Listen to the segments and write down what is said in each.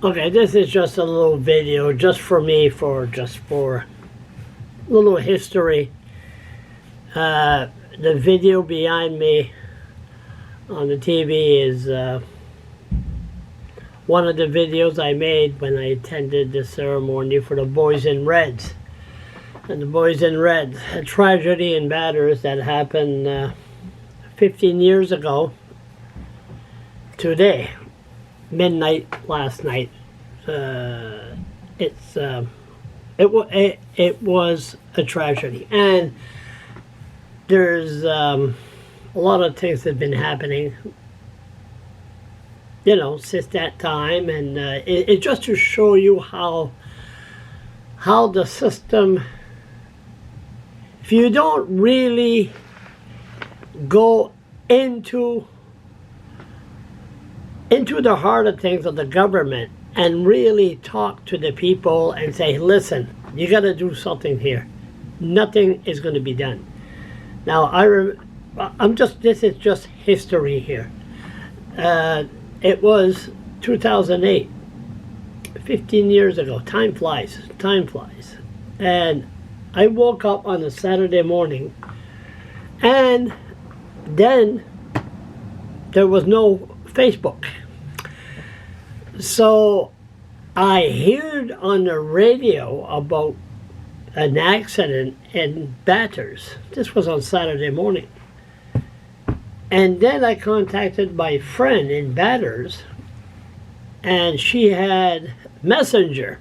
Okay, this is just a little video just for me, for a little history. The video behind me on the TV is one of the videos I made when I attended the ceremony for the Boys in Reds. And the Boys in Red, a tragedy in Batters that happened 15 years ago today, midnight last night. It was a tragedy, and there's a lot of things that have been happening, you know, since that time, and it just to show you how the system, if you don't really go into the heart of things of the government and really talk to the people and say, listen, you got to do something here, nothing is going to be done. Now, this is just history here. It was 2008, 15 years ago. Time flies. And I woke up on a Saturday morning, and then there was no Facebook. So I heard on the radio about an accident in Batters. This was on Saturday morning. And then I contacted my friend in Batters, and she had Messenger,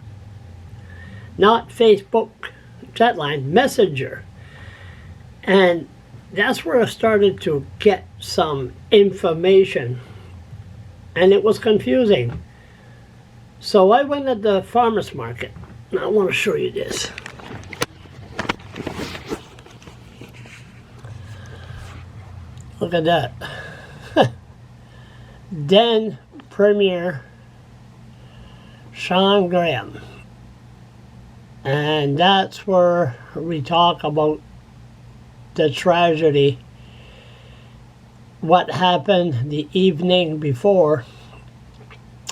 not Facebook chat line, Messenger. And that's where I started to get some information, and it was confusing. So I went at the farmer's market. Now I want to show you this. Look at that. Then Premier Sean Graham. And that's where we talk about the tragedy, what happened the evening before.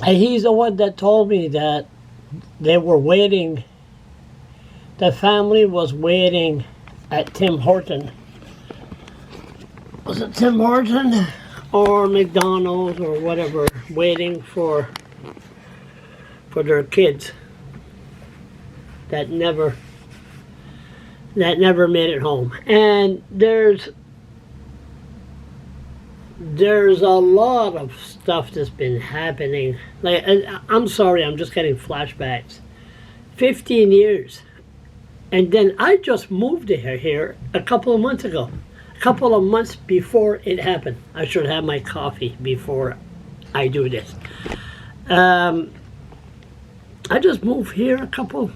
And he's the one that told me that they were waiting, the family was waiting at Tim Horton. Was it Tim Horton or McDonald's or whatever, waiting for their kids that never made it home. And there's a lot of stuff that's been happening. Like, I'm sorry, I'm just getting flashbacks. 15 years. And then I just moved here a couple of months ago. A couple of months before it happened. I should have my coffee before I do this. I just moved here a couple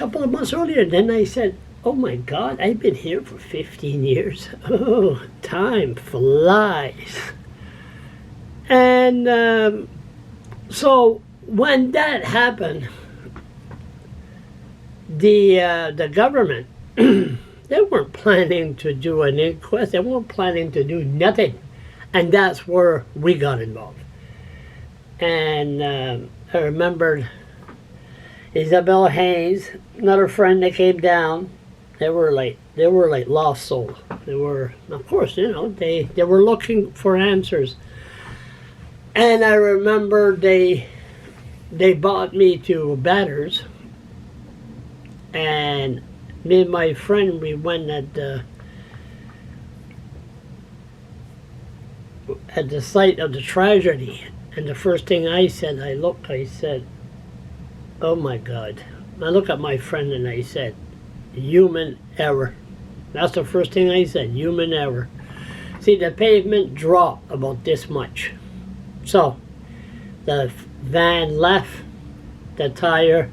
of months earlier. Then I said, oh my God, I've been here for 15 years. Oh, time flies. And so when that happened, the government, they weren't planning to do an inquest. They weren't planning to do nothing. And that's where we got involved. And I remembered Isabel Hayes, another friend that came down. They were like lost souls. They were, of course, you know, they were looking for answers. And I remember they brought me to Batters, and me and my friend, we went at the site of the tragedy. And the first thing I said, I said, oh my God. I looked at my friend and I said, human error. That's the first thing I said, human error. See, the pavement dropped about this much. So, the van left, the tire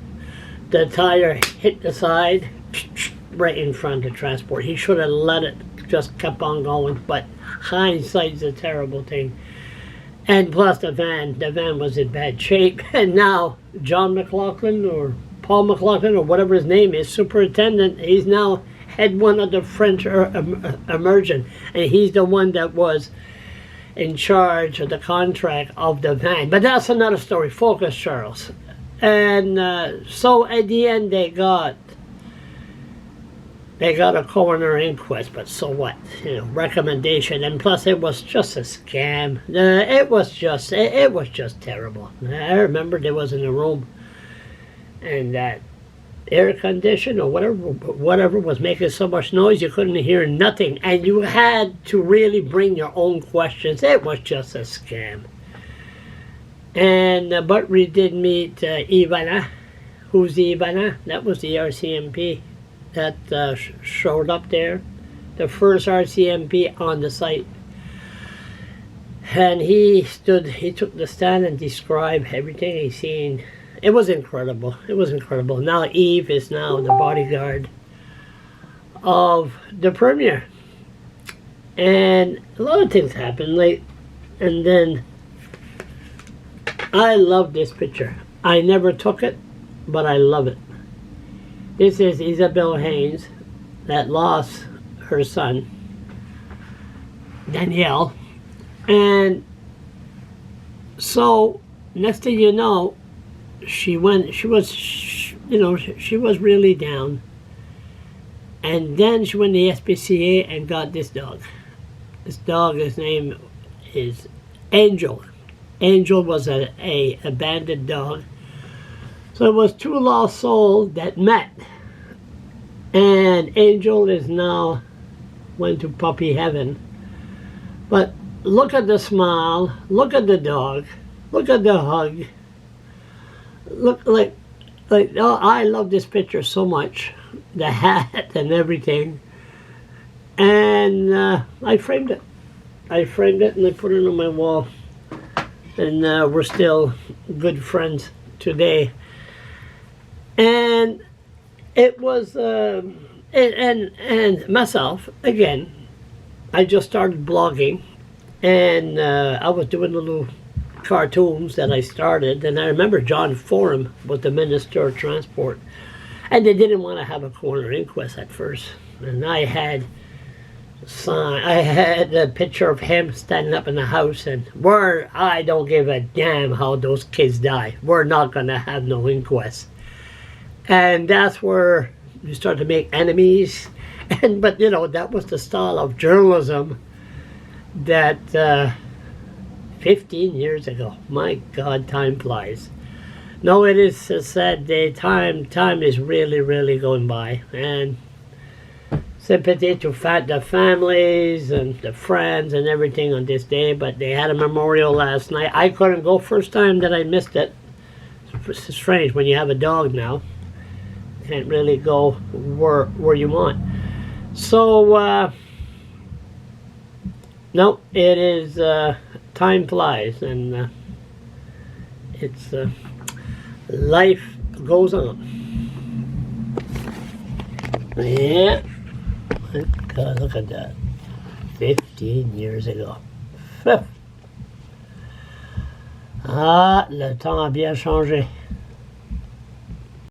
hit the side, right in front of the transport. He should have let it, just kept on going, but hindsight's a terrible thing. And plus the van was in bad shape. And now John McLaughlin or Paul McLaughlin or whatever his name is, superintendent, he's now head one of the French emergent, and he's the one that was in charge of the contract of the van. But that's another story. Focus, Charles. And so at the end they got a coroner inquest, but so what? You know, recommendation, and plus it was just a scam. It was just terrible. I remember there was in a room, and that air condition or whatever was making so much noise you couldn't hear nothing, and you had to really bring your own questions. It was just a scam. And but we did meet Ivana. Who's Ivana? That was the RCMP that showed up there, the first RCMP on the site. And he took the stand and described everything he seen. It was incredible. It was incredible. Now Eve is now the bodyguard of the premier. And a lot of things happened. And then I love this picture. I never took it, but I love it. This is Isabel Haynes that lost her son, Danielle. And so next thing you know, she was really down. And then she went to the SPCA and got this dog. This dog, his name is Angel. Angel was a abandoned dog. So it was two lost souls that met. And Angel is now went to puppy heaven. But look at the smile, look at the dog, look at the hug. Look like oh, I love this picture so much. The hat and everything. And I framed it. I framed it and I put it on my wall. And we're still good friends today. And it was, and myself, again, I just started blogging. And I was doing little cartoons that I started, and I remember John Forum was the Minister of Transport, and they didn't want to have a coroner inquest at first, and I had a picture of him standing up in the house, and I don't give a damn how those kids die, we're not going to have no inquest. And that's where you start to make enemies, but you know, that was the style of journalism that 15 years ago. My God, time flies. No, it is a sad day. Time is really, really going by. And sympathy to the families and the friends and everything on this day. But they had a memorial last night. I couldn't go. First time that I missed it. It's strange when you have a dog now. Can't really go where you want. So, no, it is... time flies, and it's life goes on. Yeah, God, look at that. 15 years ago. Ah, le temps a bien changé.